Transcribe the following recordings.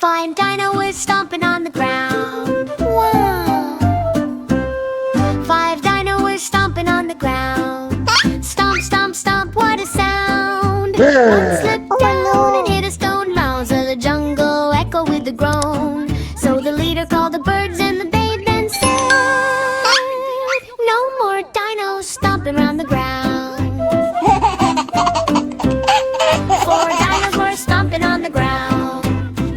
Find Dino is stomping on the ground. Wow! 5 Dino is stomping on the ground. Stomp, stomp, stomp, what a sound! One slipped down and hit a stone mound, so the jungle echoed with a groan. So the leader called the birds and the babe then said, no more dinos stomping around the ground. 4 dinos were stomping on the ground.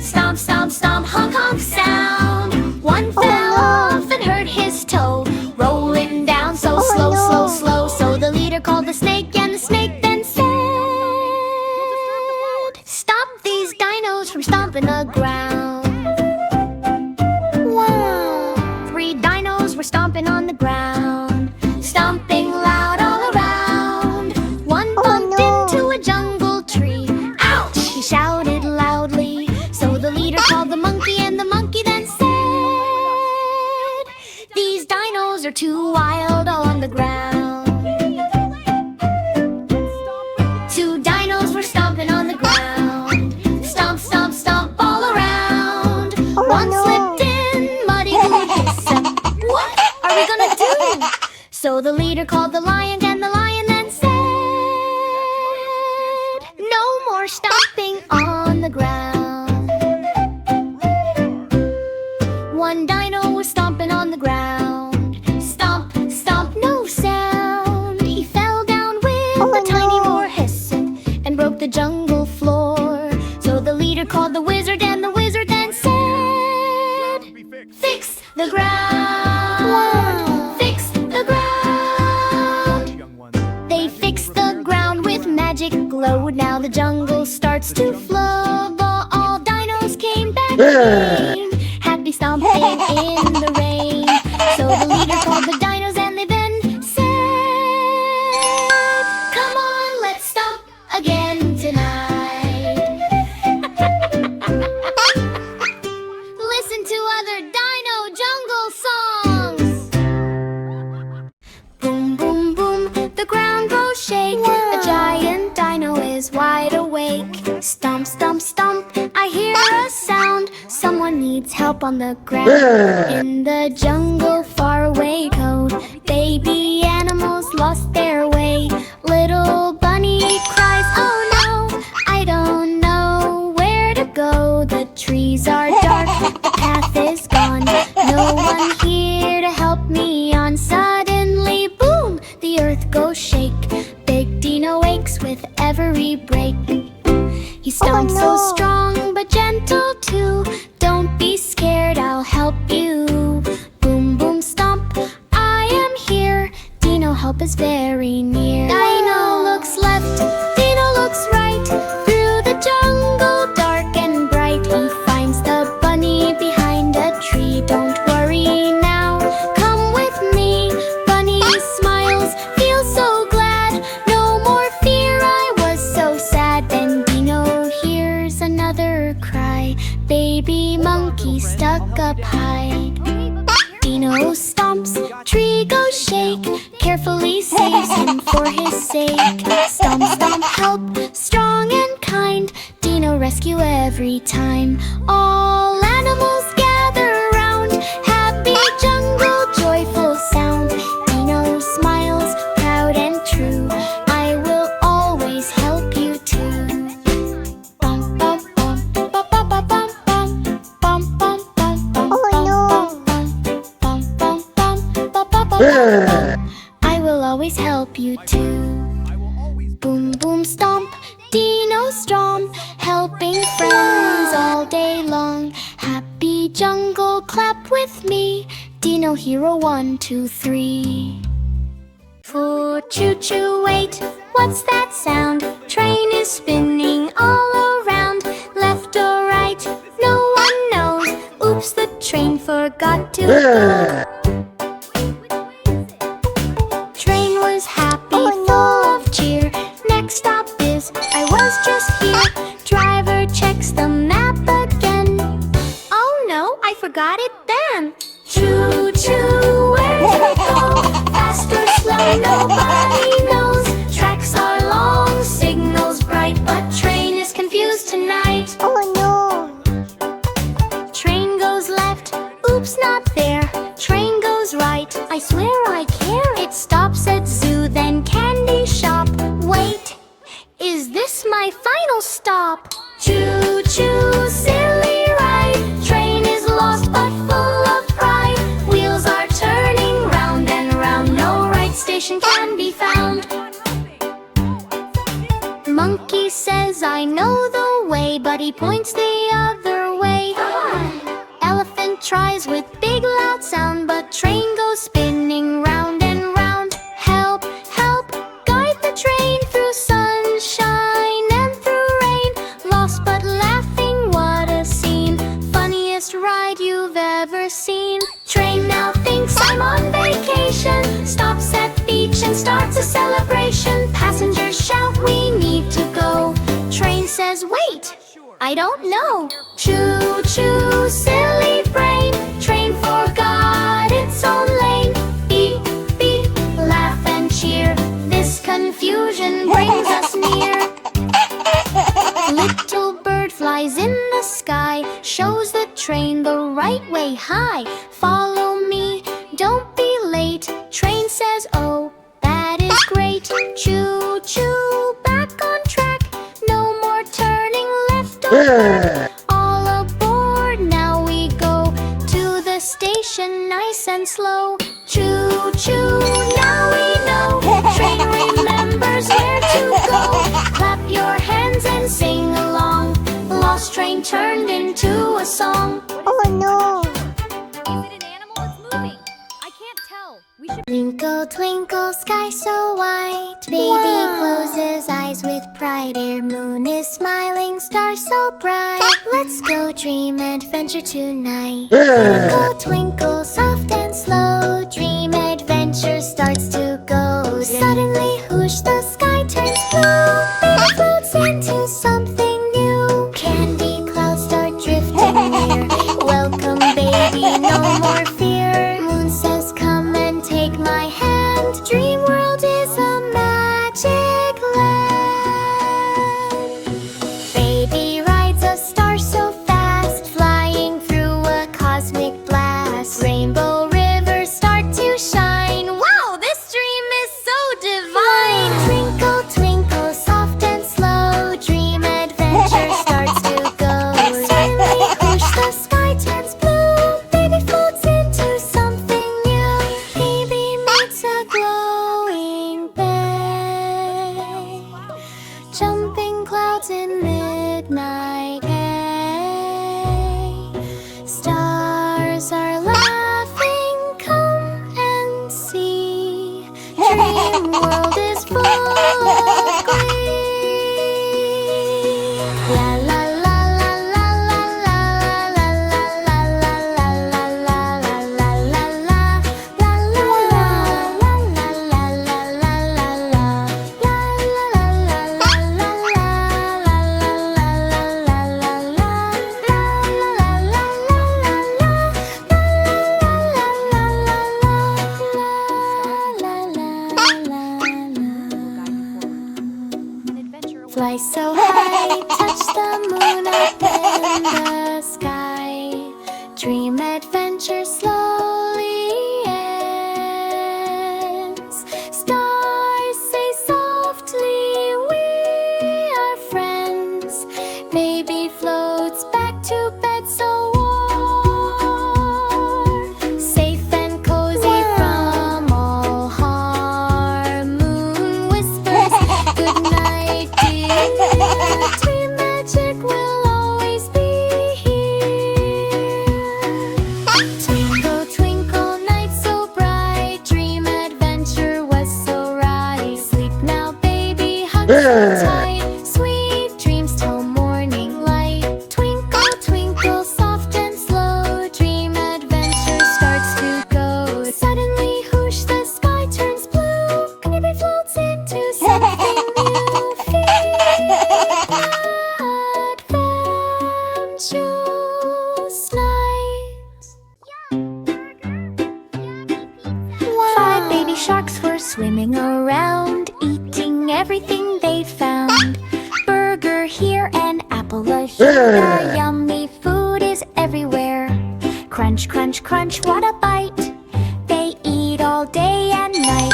Stomp, stomp, stomp, honk, honk sound. One fell off and hurt his toe, rolling down so slow, slow, slow. So the leader called the snake and the snake then said, stop these dinos from stomping the ground. Wow! 3 dinos were stomping on the ground, stomping loud all around. One bumped into a jungle tree. Ouch! He shouted loudly. So the leader called the monkey and the monkey then said, these dinos are too wild all on the ground. 2 dinos were stomping on the ground. Stomp, stomp, stomp all around. One slipped in muddy hissed. What are we gonna do? So the leader called the lion and the lion then said, no more stomping on the ground. 1 dino was stomping on the ground. Stomp, stomp, no sound. He fell down with a tiny roar hiss and broke the jungle floor. So the leader called the wizard and the wizard then said, fix the ground. Fix the ground. They fixed the ground with magic glow. Now the jungle starts to flow. All dinos came back again, happy stomping in the rain. So the leader called the dinos and they then said, come on, let's stomp again tonight. Listen to other dino jungle songs. Boom, boom, boom, the ground will shake. A giant dino is wide awake. Stomp, stomp, stomp, I hear a sound. Someone needs help on the ground. In the jungle far away go baby animals lost their way. Little bunny cries, oh no, I don't know where to go. The trees are dark, the path is gone. No one here to help me on. Suddenly, boom, the earth goes shake. Big Dino wakes with every break. He stomps so strong but gentle too. Don't be scared, I'll help you. Boom, boom, stomp, I am here. Dino help is very near. Dino looks left, Dino looks right. Through the jungle, dark and bright, he finds the bunny behind a tree. Don't worry now, come with me. Bunny smiles, feels so glad. No more fear, I was so sad. Then Dino hears another cry. Baby monkey stuck up high. Dino stomps, tree goes shake. Carefully saves him for his sake. Stomp, stomp, help, strong and kind. Dino rescue every time. All animals gather round. Happy jungle, joyful sound. Dino smiles, proud and true. I will always help you too. Bum, bum, bum, bum, bum, bum, bum, bum, bum, bum, bum, bum, bum, bum, bum, bum. I will always help you too. Boom, boom, stomp, Dino strong, helping friends all day long. Happy jungle, clap with me. Dino hero 1, 2, 3. For choo-choo, wait, what's that sound? Train is spinning all around. Left or right, no one knows. Oops, the train forgot to go. Train was happy, full of cheer. Next stop is, I was just here. Driver checks the map again. Oh no, I forgot it then. Choo-choo, where to go? Fast or slow, nobody knows. Tracks are long, signals bright, but train is confused tonight. Oh no. Oops, not there. Train goes right. I swear I care. It stops at zoo, then candy shop. Wait, is this my final stop? Choo choo, silly ride. Train is lost but full of pride. Wheels are turning round and round. No right station can be found. Monkey says I know the way, but he points the other way. Elephant tries with big loud sound, but train goes spinning round and round. Help, help, guide the train through sunshine and through rain. Lost but laughing, what a scene. Funniest ride you've ever seen. Train now thinks I'm on vacation, stops at beach and starts a celebration. Passengers shout, we need to go. Train says, wait, I don't know. Choo choo, silly brain. Train forgot its own lane. Beep beep, laugh and cheer. This confusion brings us near. Little bird flies in the sky, shows the train the right way. Hi, follow me, don't be late. Train says, oh, that is great. Choo choo, back on track. No more turning left or right. All aboard, now we go to the station nice and slow. Choo choo, now we know. Train remembers where to go. Clap your hands and sing along. Lost train turned into a song. Oh no! Is it an animal that's moving? I can't tell. We should. Twinkle, twinkle, sky so white. Baby closes eyes with pride. Air moon is smiling, stars so bright. Let's go dream adventure tonight. Twinkle, twinkle, soft and slow. Dream adventure starts to go. Suddenly, whoosh, the sky turns blue. Baby floats into something new. Candy clouds start drifting near. Welcome, baby, no more fear. Moon says, come and take my hand. Dream world is a magic land. Baby rides a star so fast, flying through a cosmic blast. Rainbow rivers start to shine. Wow, this dream is so divine. Twinkle, twinkle, soft and slow. Dream adventure starts to go. Suddenly, whoosh, the sky turns blue. Baby floats into something new. Baby meets a glowing bay. Jumping clouds in midnight hay. Stars are laughing, come and see. Dream world is full of glee. La la la la la la la la la la la la la la la la la la Fly so high, touch the moon up in the sky. Dream adventure slowly ends. Stars say softly, we are friends. Baby floats back to bed so warm. Safe and cozy from all harm. Moon whispers, good night, dear. Dream magic will always be here. Twinkle, twinkle, night so bright. Dream adventure was so right. Sleep now, baby, hug so tight. Sweet dreams till morning light. Twinkle, twinkle, soft and slow. Dream adventure starts to go. Suddenly, whoosh, the sky turns blue. Baby floats into something new. Adventurous night. Five baby sharks were swimming around, eating everything they found. Burger here and apple a here. Yummy food is everywhere. Crunch, crunch, crunch, what a bite! They eat all day and night.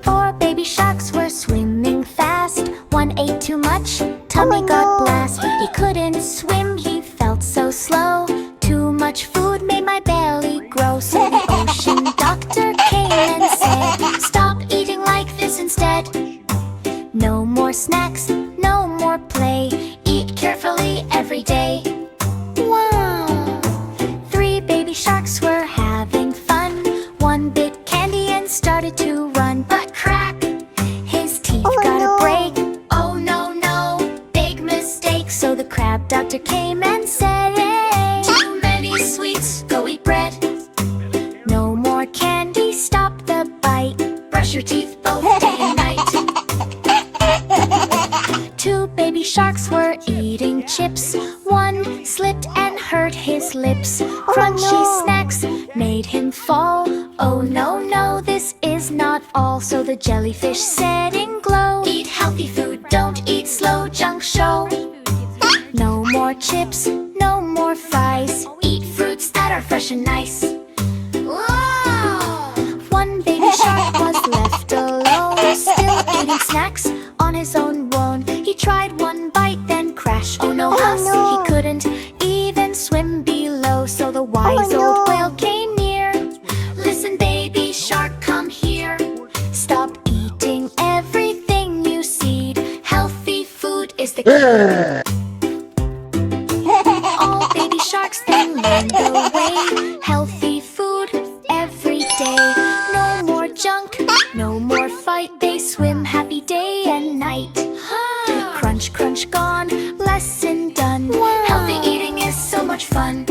4 baby sharks were swimming fast. One ate too much, tummy got blast. He couldn't swim, he felt so slow. Too much food made my belly grow. So the ocean doctor came and said, stop eating like this instead. No more snacks, no more play. Eat carefully every day. Wow! 3 baby sharks were having fun. One bit candy and started to run. But crack! His teeth got a break. Oh no, no, big mistake. So the crab doctor came and said, hey, too many sweets, go eat bread. No more candy, stop the bite. Brush your teeth both day and night. 2 baby sharks were eating chips. One slipped and hurt his lips. Crunchy snacks made him fall. Oh no, no, this is not all. So the jellyfish said in glow, eat healthy food, don't eat slow junk show. No more chips, no more fries. Eat fruits that are fresh and nice. Wow! One baby shark was left alone, still eating snacks on his own bone. He tried one bite, then crashed. Oh no, huss, he couldn't even swim below. So the wise old whale came near. Listen, baby shark, come here. Stop eating everything you see. Healthy food is the key. All baby sharks then learned the way. Healthy food every day. No more junk, no more fight. They swim happy day and night. Crunch, crunch, gone, lesson done. Healthy eating is so much fun.